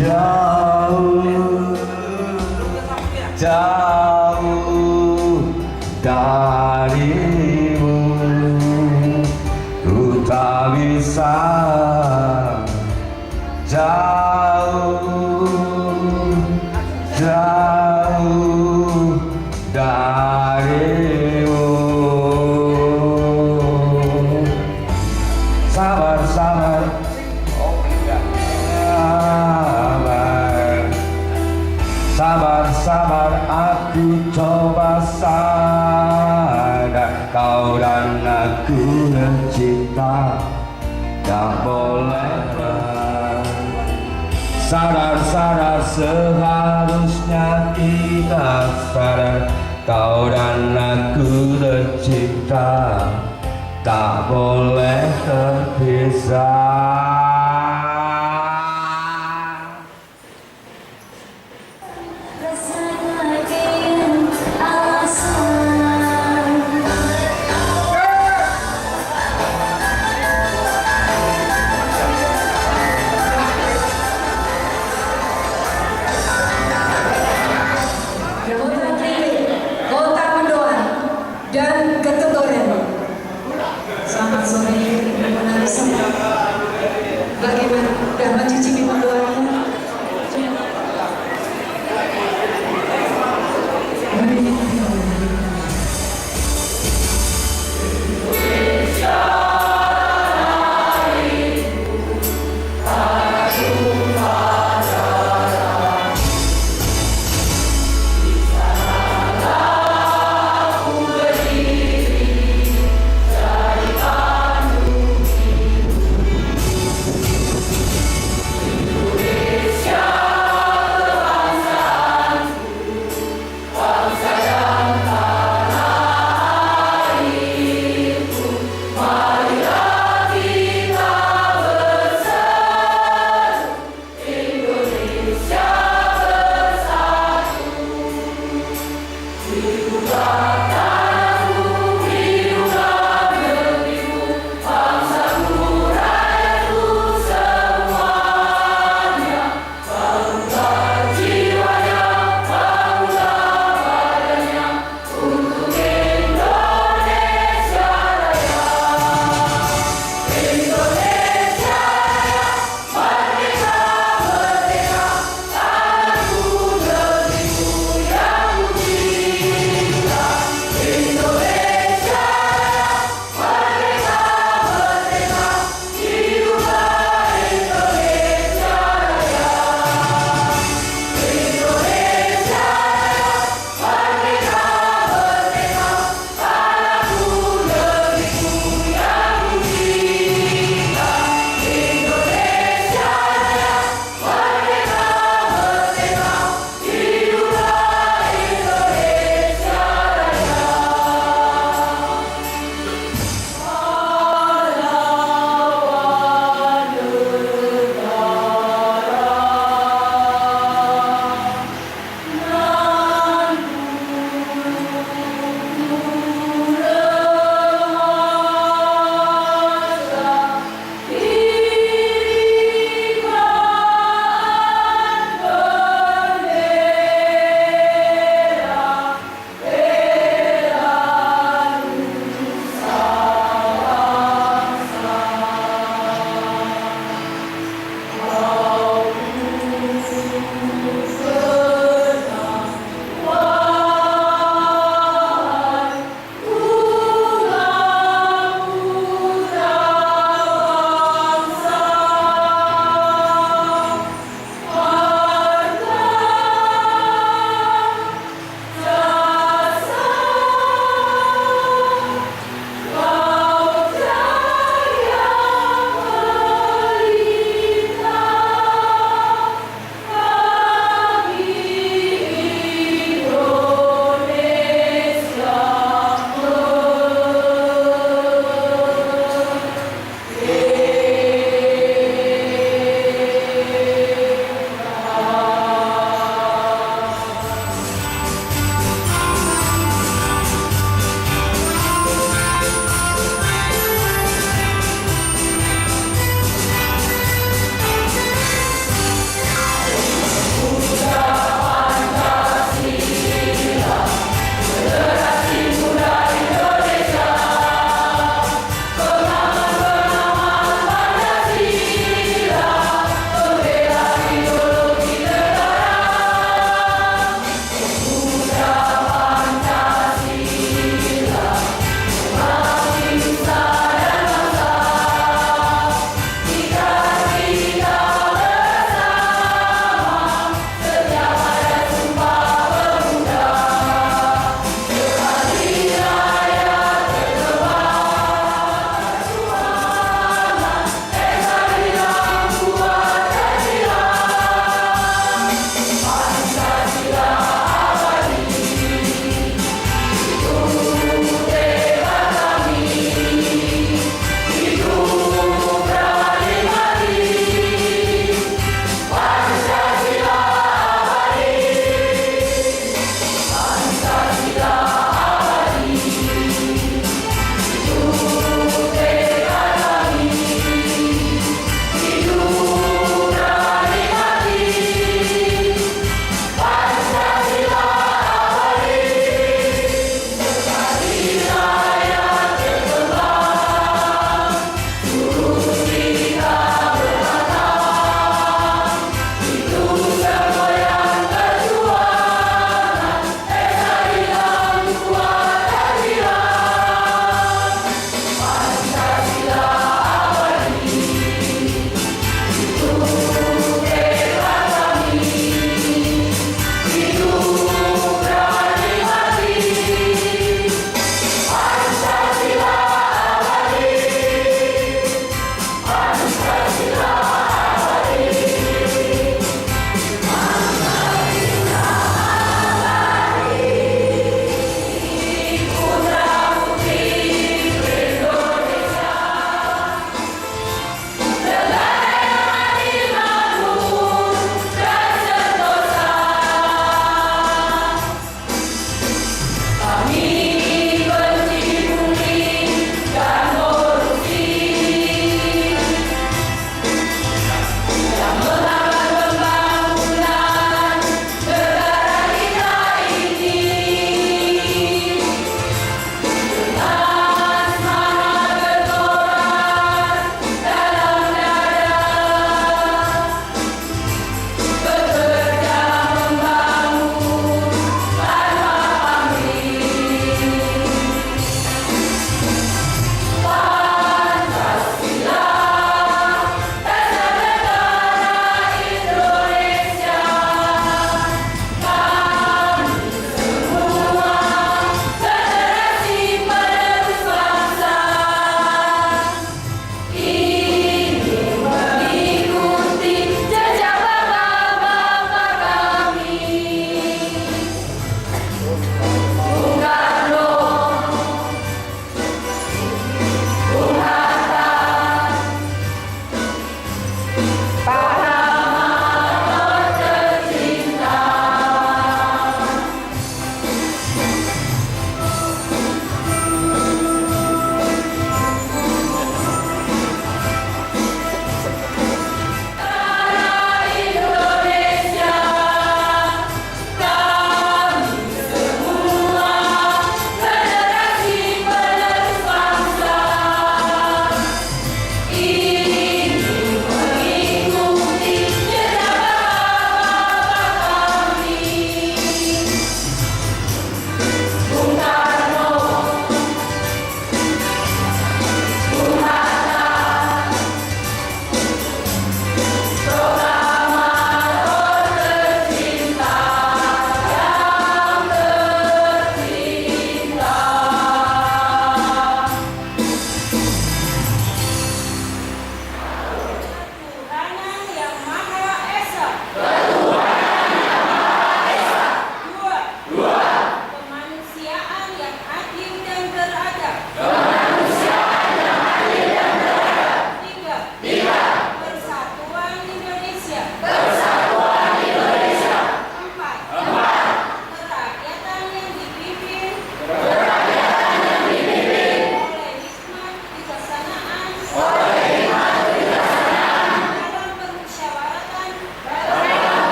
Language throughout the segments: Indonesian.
jauh, jauh darimu, ku tak bisa jauh, jauh darimu. Sabar, sabar, sabar, sabar, aku coba sadar, kau dan aku tercipta, tak boleh sadar, sadar, seharusnya kita sadar, kau dan aku tercipta, tak boleh terpisah. Dan Ketuk Oren. Selamat sore, Ibu Narasumber.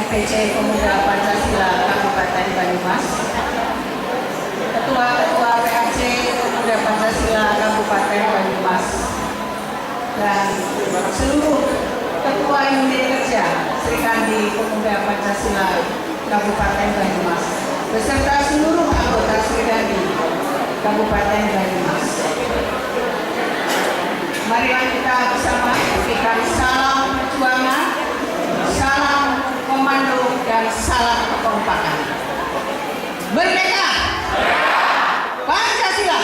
MPC Pemuda Pancasila Kabupaten Banyumas, Ketua-Ketua PAC Pemuda Pancasila Kabupaten Banyumas, dan seluruh Ketua Unit Kerja Serikandi Pemuda Pancasila Kabupaten Banyumas, beserta seluruh anggota Serikandi Kabupaten Banyumas. Marilah kita bersama berikan salam perjuangan, salam komando, dan salam kekompakan. Merdeka! Pancasila!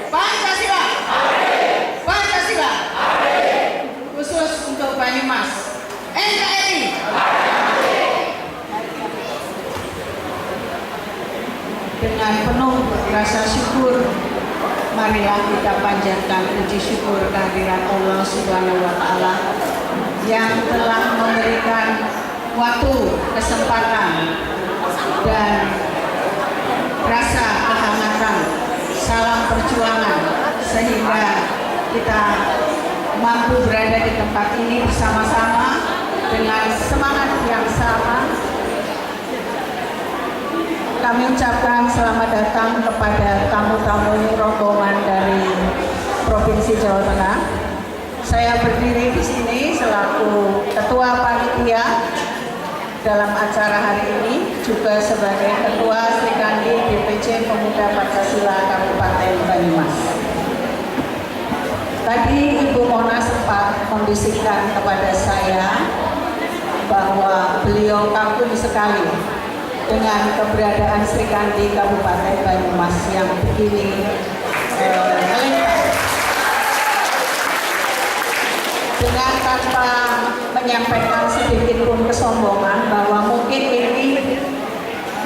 Pancasila! Pancasila! Khusus untuk Banyumas, NKRI! Dengan penuh rasa syukur, marilah kita panjatkan puji syukur kehadiran Allah Subhanahu wa Ta'ala yang telah memberikan waktu, kesempatan, dan rasa kehangatan, salam perjuangan, sehingga kita mampu berada di tempat ini bersama-sama dengan semangat yang sama. Kami ucapkan selamat datang kepada tamu-tamu rombongan dari Provinsi Jawa Tengah. Saya berdiri di sini selaku Ketua Panitia dalam acara hari ini, juga sebagai Ketua Serikandi DPC Pemuda Pancasila Kabupaten Banyumas. Tadi Ibu Mona sempat membisikkan kepada saya bahwa beliau kagum sekali dengan keberadaan Serikandi Kabupaten Banyumas yang begini dengan tanpa menyampaikan sedikit pun kesombongan bahwa mungkin ini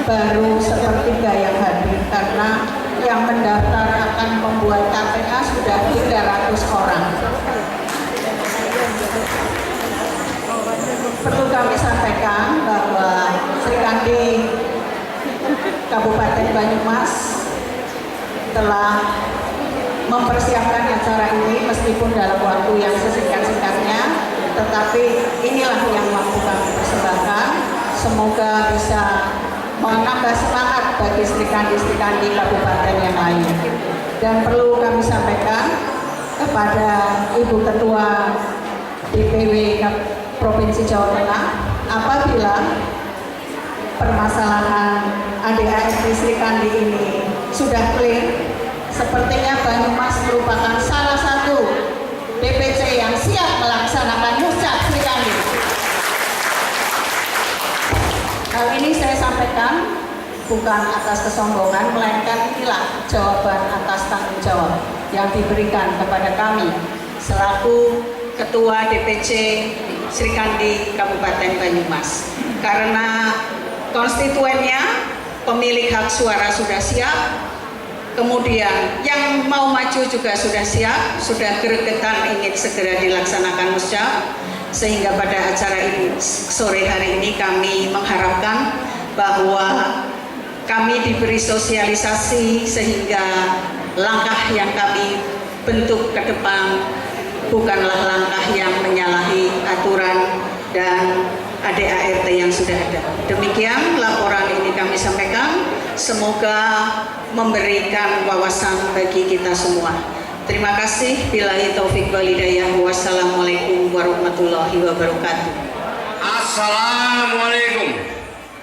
baru sepertiga yang hadir, karena yang mendaftar akan membuat KTA sudah 300 orang. perlu kami sampaikan bahwa Sri Kandi Kabupaten Banyumas telah mempersiapkan acara ini meskipun dalam waktu yang sesingkat-singkatnya, tetapi inilah yang mampu kami persembahkan. Semoga bisa menambah semangat bagi Sri Kandi Kabupaten yang lain. Dan perlu kami sampaikan kepada Ibu Ketua DPW Provinsi Jawa Tengah, apabila permasalahan ADART Sri Kandi ini sudah clear, sepertinya Banyumas merupakan salah satu DPC yang siap melaksanakan muscak Sri Kandi. Hal ini saya sampaikan bukan atas kesombongan, melainkan inilah jawaban atas tanggung jawab yang diberikan kepada kami selaku Ketua DPC Sri Kandi Kabupaten Banyumas. Karena konstituennya, pemilik hak suara sudah siap, kemudian yang mau maju juga sudah siap, sudah gregetan ingin segera dilaksanakan muscak, sehingga pada acara ini sore hari ini kami mengharapkan bahwa kami diberi sosialisasi sehingga langkah yang kami bentuk ke depan bukanlah langkah yang menyalahi aturan dan ADART yang sudah ada. Demikian laporan ini kami sampaikan, semoga memberikan wawasan bagi kita semua. Terima kasih. Billahi taufik wal hidayah. Wassalamualaikum warahmatullahi wabarakatuh. Assalamualaikum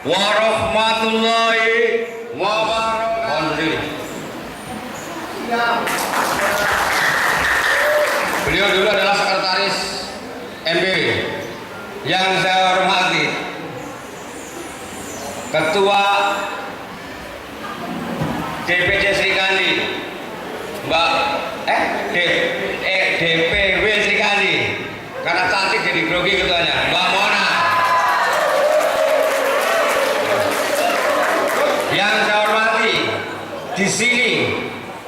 warahmatullahi wabarakatuh. Beliau dulu adalah sekretaris MPW. Yang saya hormati Ketua DPC Sri Kandi, DPW Sri Kandi, karena cantik jadi grogi ketuanya, Mbak Mona. Yang saya hormati di sini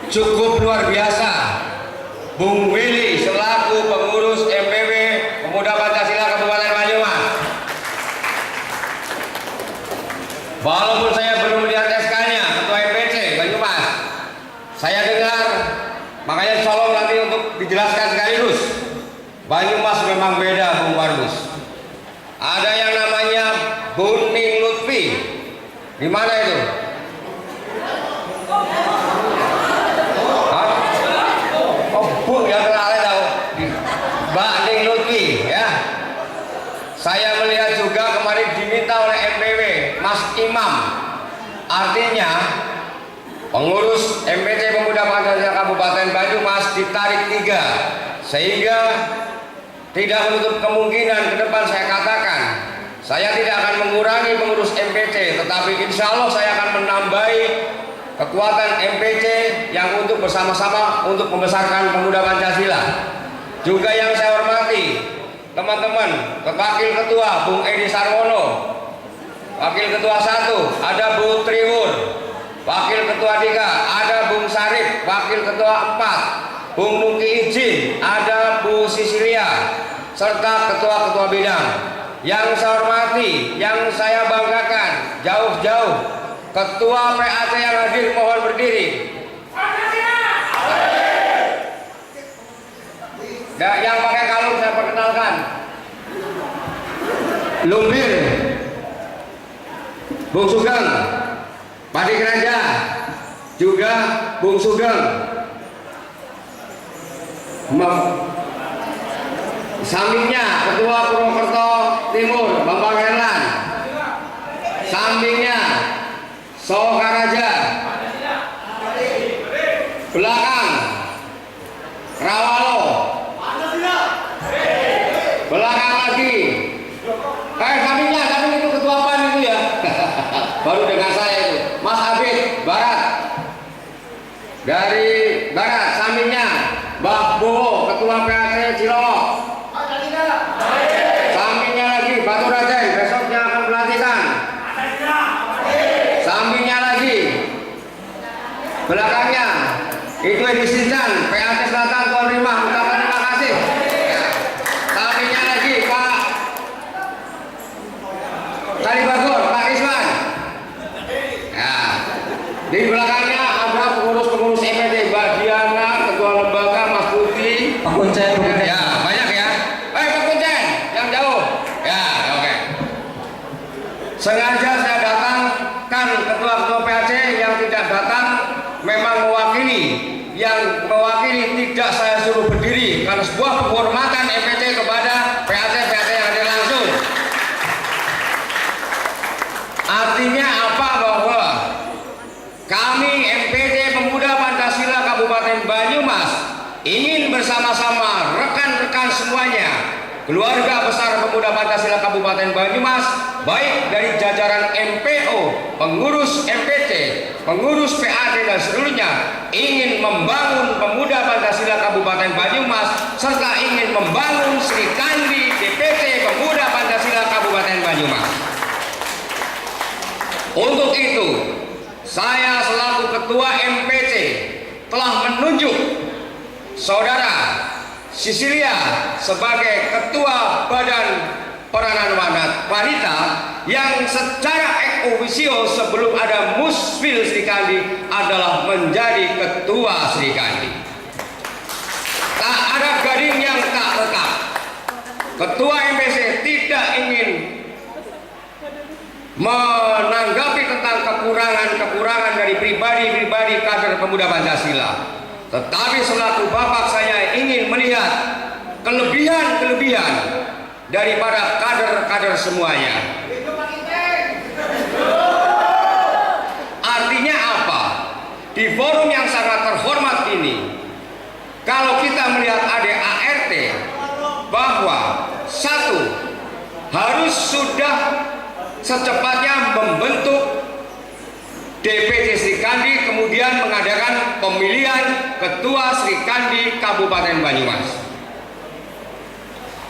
cukup luar biasa, Bung Willy selaku pengurus MPW Pemuda Pancasila Kabupaten Banyumas. Walaupun saya belum melihat SK-nya, Ketua MPC Banyumas, saya dengar, makanya tolong nanti untuk dijelaskan sekaligus. Banyumas memang beda, Bung Warbus. Ada yang namanya Buning Lutfi. Di mana itu? Hah? Oh, Bu yang kenalnya tahu. Mbak Ning Lutfi, ya. Saya melihat juga kemarin diminta oleh MPW Mas Imam. Artinya pengurus MPC Pemuda Pancasila Kabupaten Banyumas ditarik 3, sehingga tidak menutup kemungkinan ke depan saya katakan saya tidak akan mengurangi pengurus MPC, tetapi insya Allah saya akan menambahi kekuatan MPC yang untuk bersama-sama untuk membesarkan Pemuda Pancasila. Juga yang saya hormati teman-teman, Wakil Ketua Bung Edi Sarwono, Wakil Ketua 1 ada Bu Triwur, Wakil Ketua 3 ada Bung Sarif, Wakil Ketua 4 Bung Nuki Izin, ada Bu Sisilia, serta ketua-ketua bidang. Yang saya hormati, yang saya banggakan, jauh-jauh Ketua PAC yang hadir mohon berdiri. Yang pakai kalung saya perkenalkan, Lumbir, Bung Sugeng, Padi Keraja, juga Bung Sugeng. Sampingnya Ketua Purwokerto Timur Bambang Herlan, sampingnya Sokaraja, belakang Rawalo, belakang lagi sampingnya itu Ketua PAN itu ya. Baru dengan saya itu Mas Abid Barat dari Barat, sampingnya Mbak Bowo Ketua PAC Cilongok, sampingnya lagi Batu Raden besoknya akan pelantikan, sampingnya lagi belakangnya itu Edi Sincan PAC Selatan Tuan Rimah, ucapan terima kasih. Sampingnya lagi Pak Kuncen. Ya, banyak ya. Pak Kuncen, yang jauh. Ya, oke. Sengaja saya datangkan ketua-ketua PAC yang tidak datang memang mewakili. Yang mewakili tidak saya suruh berdiri karena sebuah penghormatan MPC kepada PAC yang hadir langsung. Artinya apa? Bahwa kami MPC Pemuda Pancasila Kabupaten Banyumas ingin bersama-sama rekan-rekan semuanya, keluarga besar Pemuda Pancasila Kabupaten Banyumas, baik dari jajaran MPO, pengurus MPC, pengurus PAC dan seluruhnya, ingin membangun Pemuda Pancasila Kabupaten Banyumas serta ingin membangun Sri Kandi DPC Pemuda Pancasila Kabupaten Banyumas. Untuk itu, saya selaku Ketua MPC telah menunjuk Saudara Sisilia sebagai Ketua Badan Peranan Wanita yang secara ex officio sebelum ada Musfil Sri Kandi adalah menjadi Ketua Sri Kandi. Tak ada gading yang tak tetap. Ketua MPC tidak ingin menanggapi tentang kekurangan dari pribadi-pribadi kader Pemuda Pancasila. Tetapi selaku bapak saya ingin melihat kelebihan-kelebihan daripada kader-kader semuanya. Artinya apa? Di forum yang sangat terhormat ini, kalau kita melihat ADART bahwa satu, harus sudah secepatnya membentuk DPC Sri Kandi, kemudian mengadakan pemilihan Ketua Sri Kandi Kabupaten Banyumas.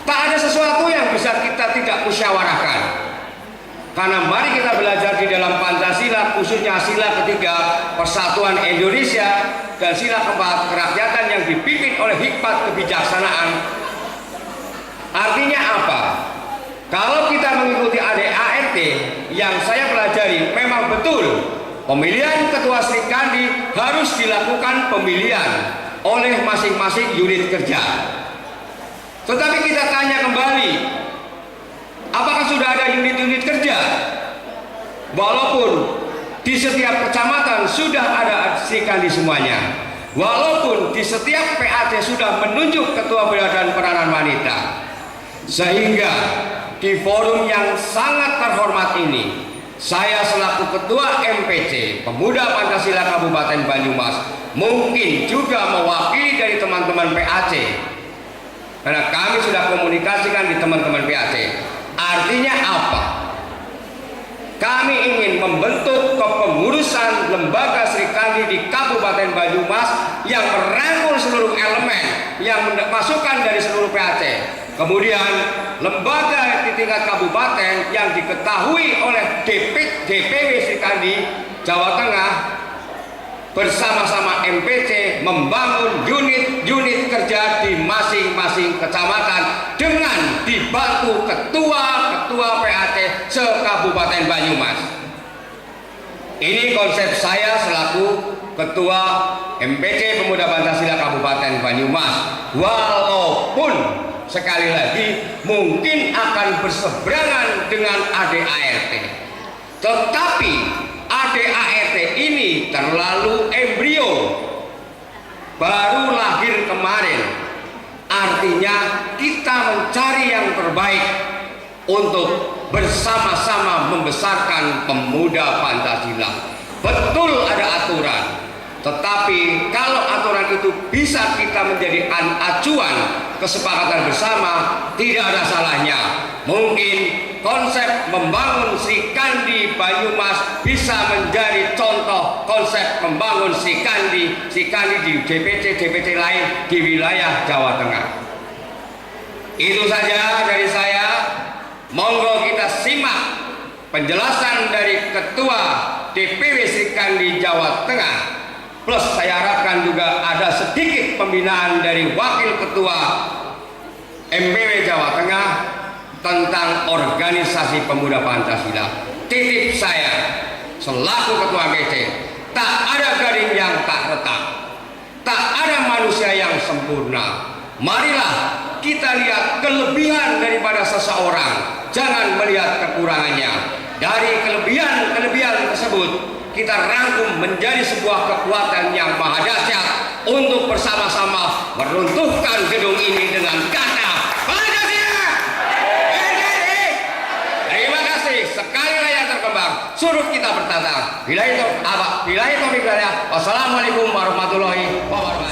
Tak ada sesuatu yang bisa kita tidak musyawarahkan, karena mari kita belajar di dalam Pancasila, khususnya sila ketiga Persatuan Indonesia dan sila keempat kerakyatan yang dipimpin oleh hikmat kebijaksanaan. Artinya apa? Kalau kita mengikuti ADART yang saya pelajari, memang betul pemilihan Ketua Sri Kandi harus dilakukan pemilihan oleh masing-masing unit kerja. Tetapi kita tanya kembali, apakah sudah ada unit-unit kerja? Walaupun di setiap kecamatan sudah ada Sri Kandi semuanya, walaupun di setiap PAC sudah menunjuk Ketua Badan Peranan Wanita, sehingga di forum yang sangat terhormat ini, saya selaku Ketua MPC Pemuda Pancasila Kabupaten Banyumas mungkin juga mewakili dari teman-teman PAC, karena kami sudah komunikasikan di teman-teman PAC. Artinya apa? Kami ingin membentuk kepengurusan lembaga Sri Kandi di Kabupaten Banyumas yang merangkul seluruh elemen yang masukan dari seluruh PAC. Kemudian lembaga di tingkat kabupaten yang diketahui oleh DPW Sri Kandi Jawa Tengah bersama-sama MPC membangun unit-unit kerja di masing-masing kecamatan dengan dibantu ketua-ketua PAC se-Kabupaten Banyumas. Ini konsep saya selaku Ketua MPC Pemuda Pancasila Kabupaten Banyumas. Walaupun sekali lagi mungkin akan berseberangan dengan ADART, tetapi ADART ini terlalu embrio, baru lahir kemarin. Artinya kita mencari yang terbaik untuk bersama-sama membesarkan pemuda Pancasila. Betul ada aturan, tetapi kalau aturan itu bisa kita menjadi acuan kesepakatan bersama, tidak ada salahnya. Mungkin konsep membangun Sri Kandi Banyumas bisa menjadi contoh konsep membangun Sri Kandi di DPC lain di wilayah Jawa Tengah. Itu saja dari saya. Monggo kita simak penjelasan dari Ketua DPW Sri Kandi Jawa Tengah. Plus saya harapkan juga ada sedikit pembinaan dari Wakil Ketua MPW Jawa Tengah tentang organisasi pemuda Pancasila. Titip saya selaku Ketua MPC, tak ada gading yang tak retak, tak ada manusia yang sempurna. Marilah kita lihat kelebihan daripada seseorang, jangan melihat kekurangannya. Dari kelebihan-kelebihan tersebut, kita rangkum menjadi sebuah kekuatan yang maha dahsyat untuk bersama-sama meruntuhkan gedung ini dengan kata Pancasila. NKRI. Terima kasih. Sekali layar terkembang, suruh kita bertata. Bilahi taufiq hidayah. Wassalamualaikum warahmatullahi wabarakatuh.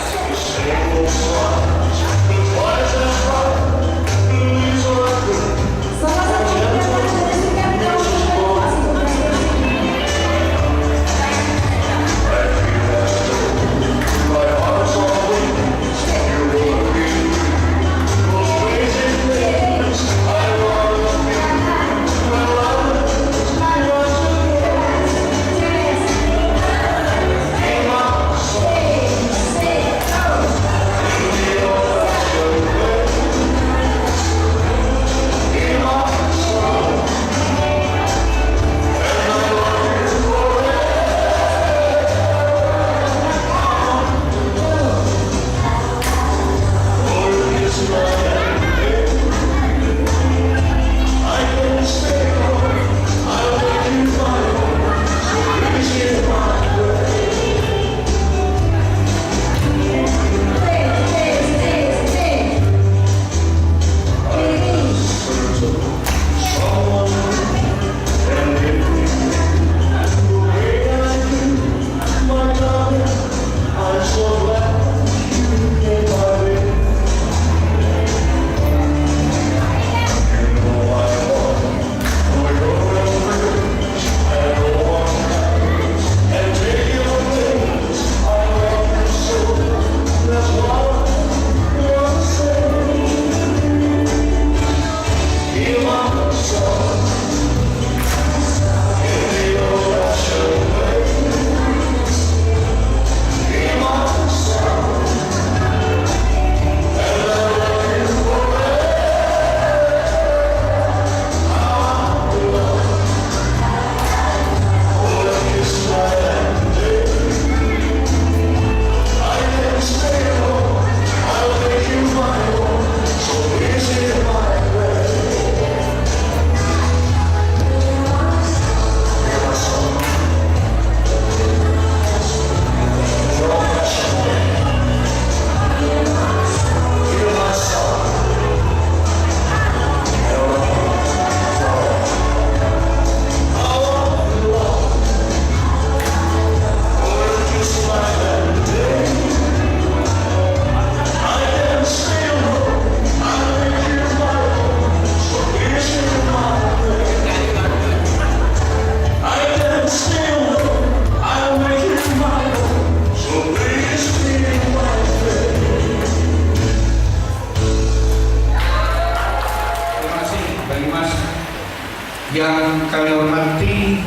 Yang kami hormati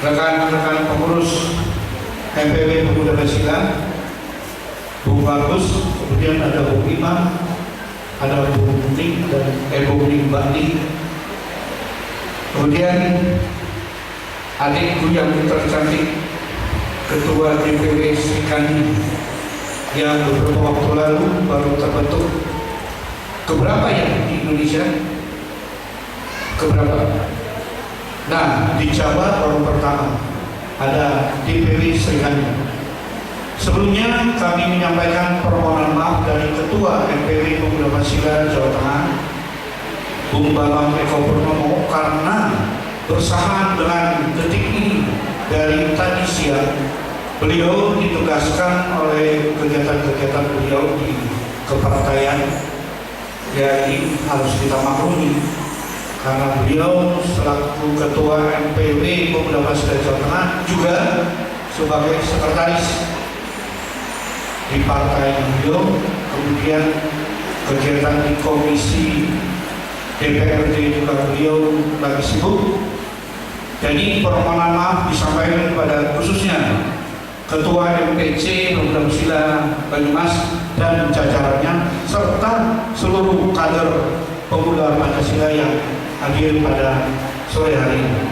rekan-rekan pengurus MPW Pemuda Pancasila, Bung Bagus, kemudian ada Bung Imam, ada Bung Ning dan Bung Ning Bandi, kemudian adikku yang tercantik, Ketua DPW Serikandi yang beberapa waktu lalu baru terbentuk. Keberapa ya di Indonesia? Keberapa? Nah, di Jawa baru pertama ada DPW Serikandi. Sebelumnya kami menyampaikan permohonan maaf dari Ketua MPW Pemuda Pancasila Jawa Tengah, Bung Bambang Eko Purnomo, karena bersamaan dengan detik ini dari tadi siang beliau ditugaskan oleh kegiatan-kegiatan beliau di kepartaian, jadi harus kita maklumi karena beliau selaku Ketua MPW Pemuda Pancasila Jawa Tengah juga sebagai sekretaris di partai beliau, kemudian kegiatan di komisi DPRD juga beliau lagi sibuk. Jadi permohonan maaf disampaikan kepada khususnya Ketua MPC Pemuda Pancasila Banyumas dan jajarannya serta seluruh kader pemuda Pancasila yang hadir pada sore hari ini.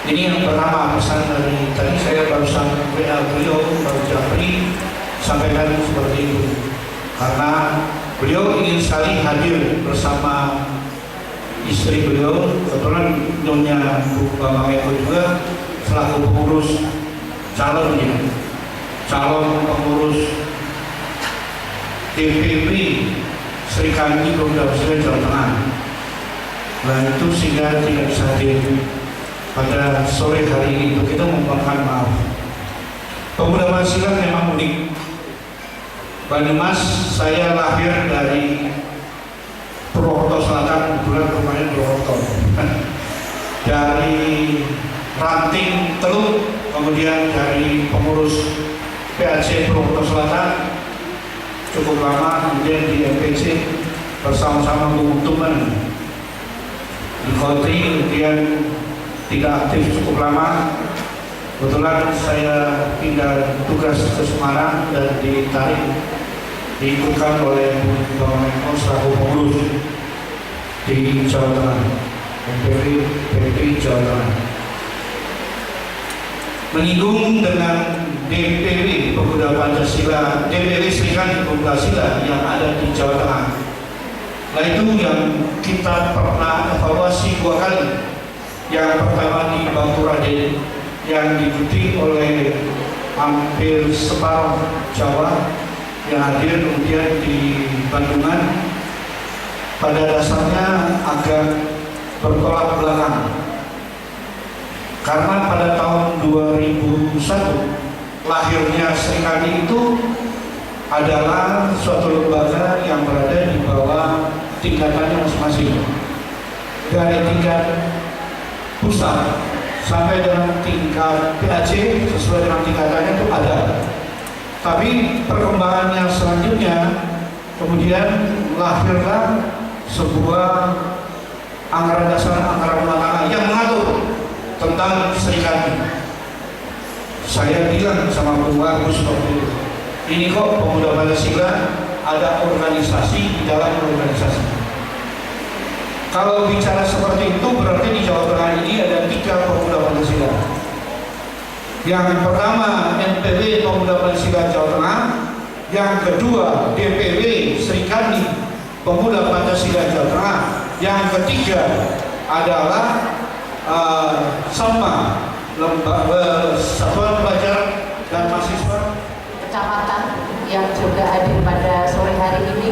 Ini yang pertama, pesan dari tadi saya barusan WA beliau, Pak Japri, sampaikan seperti itu. karena beliau ingin sekali hadir bersama istri beliau. Kebetulan Nyonya Bambang Eko juga selaku pengurus calon pengurus DPP Serikandi Pemuda Pancasila Jawa Tengah. Nah itu sehingga tidak bisa hadir pada sore hari ini. Untuk itu memohon maaf. Pemuda Pancasila memang unik. Banyumas, saya lahir dari Purwokerto Selatan, kebetulan rumahnya Purwokerto. Dari ranting Teluk, kemudian dari pengurus PAC Purwokerto Selatan cukup lama, kemudian di MPC bersama-sama menguntungkan di Kotri, kemudian tidak aktif cukup lama. Kebetulan saya pindah tugas ke Semarang dan diikutkan oleh Bang Eko selaku pengurus di Jawa Tengah, MPP Jawa Tengah. Menyinggung dengan DPW Pemuda Pancasila, DPW Serikandi Pemuda Pancasila yang ada di Jawa Tengah. Nah itu yang kita pernah evaluasi 2 kali. Yang pertama di Batu Raden, yang diikuti oleh hampir separuh Jawa yang hadir, kemudian di Bandungan pada dasarnya agak bertolak belakang karena pada tahun 2001 lahirnya Serikandi itu adalah suatu lembaga yang berada di bawah tingkatannya masing-masing, dari tingkat pusat sampai dengan tingkat PAC sesuai dengan tingkatannya itu ada. Tapi perkembangannya selanjutnya kemudian lahirlah sebuah anggaran dasar, anggaran rumah tangga yang mengatur tentang Serikandi. Saya bilang sama Bung Agus waktu itu, ini kok Pemuda Pancasila ada organisasi di dalam organisasi. Kalau bicara seperti itu berarti di Jawa Tengah ini ada 3 Pemuda Pancasila. Yang pertama NPW Pemuda Pancasila Jawa Tengah, yang kedua DPW Serikandi Pemuda Pancasila Jawa Tengah, yang ketiga adalah SAPMA, Lembaga Satuan Pelajar dan Mahasiswa Kecamatan yang juga hadir pada sore hari ini.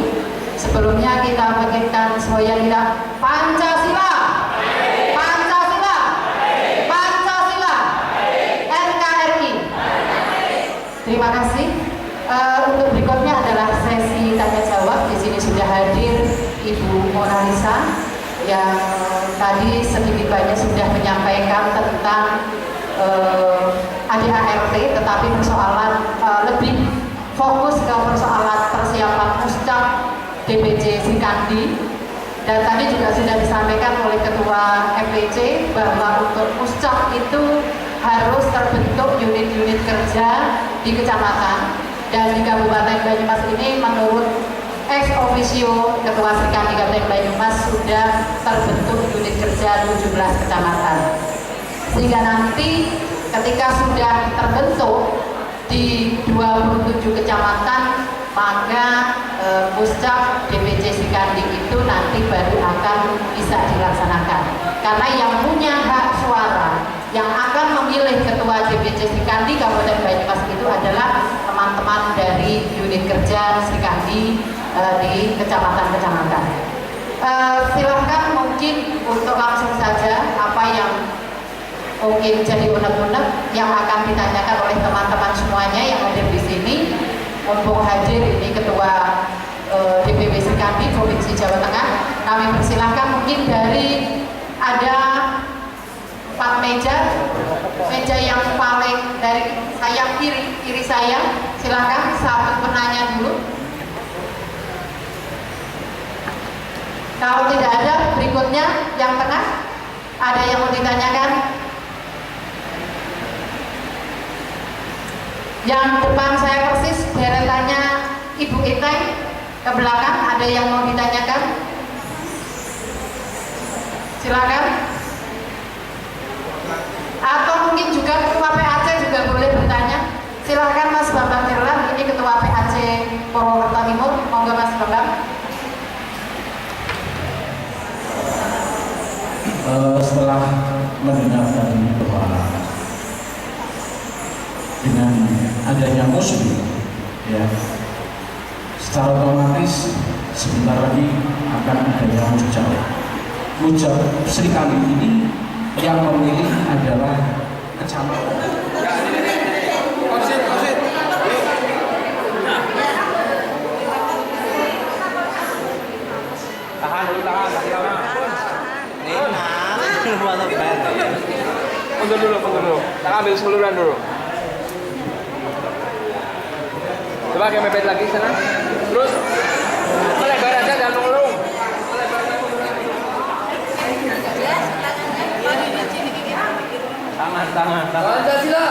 Sebelumnya kita bangkitkan semboyan kita, Pancasila, Pancasila, Pancasila, NKRI. Terima kasih. Untuk berikutnya adalah sesi tanya jawab. Di sini sudah hadir Ibu Mona Lisa yang tadi sedikit banyak sudah menyampaikan tentang ADART, tetapi persoalan lebih fokus ke persoalan persiapan Muscak DPC Serikandi. Dan tadi juga sudah disampaikan oleh Ketua MPC bahwa untuk Muscak itu harus terbentuk unit-unit kerja di kecamatan, dan di Kabupaten Banyumas ini menurut ex officio Ketua Serikandi Kabupaten Banyumas sudah terbentuk unit kerja 17 kecamatan, sehingga nanti ketika sudah terbentuk di 27 kecamatan maka Muscak DPC Serikandi itu nanti baru akan bisa dilaksanakan, karena yang punya hak suara yang akan memilih ketua DPC Serikandi Kabupaten Banyumas itu adalah teman-teman dari unit kerja Serikandi di kecamatan-kecamatan. Silahkan mungkin untuk langsung saja apa yang mungkin jadi unek-unek yang akan ditanyakan oleh teman-teman semuanya yang hadir di sini. Mumpung hadir ini Ketua DPW Serikandi Provinsi Jawa Tengah, kami persilahkan mungkin dari ada 4 meja yang paling dari sayap kiri saya, silahkan satu penanya dulu. Kalau tidak ada, berikutnya yang tengah, ada yang mau ditanyakan? Yang depan saya persis, deretannya Ibu Iteng ke belakang, ada yang mau ditanyakan? Silakan. Atau mungkin juga Ketua PAC juga boleh bertanya. Silakan Mas Bambang Irlan, ini Ketua PAC Purwokerto Timur, mau Monggo Mas Bambang. Setelah mendengar tadi bahwa dengan adanya muslim, ya, secara otomatis sebentar lagi akan adanya mujab. Mujab seringkali ini yang memilih adalah kecamatan. Tahan dulu, tahan. Mundur dulu. Tak ambil seluruhan dulu. Coba kayak mepet lagi sana. Terus melebar aja, jangan mengelung. Tangan. Pancasila.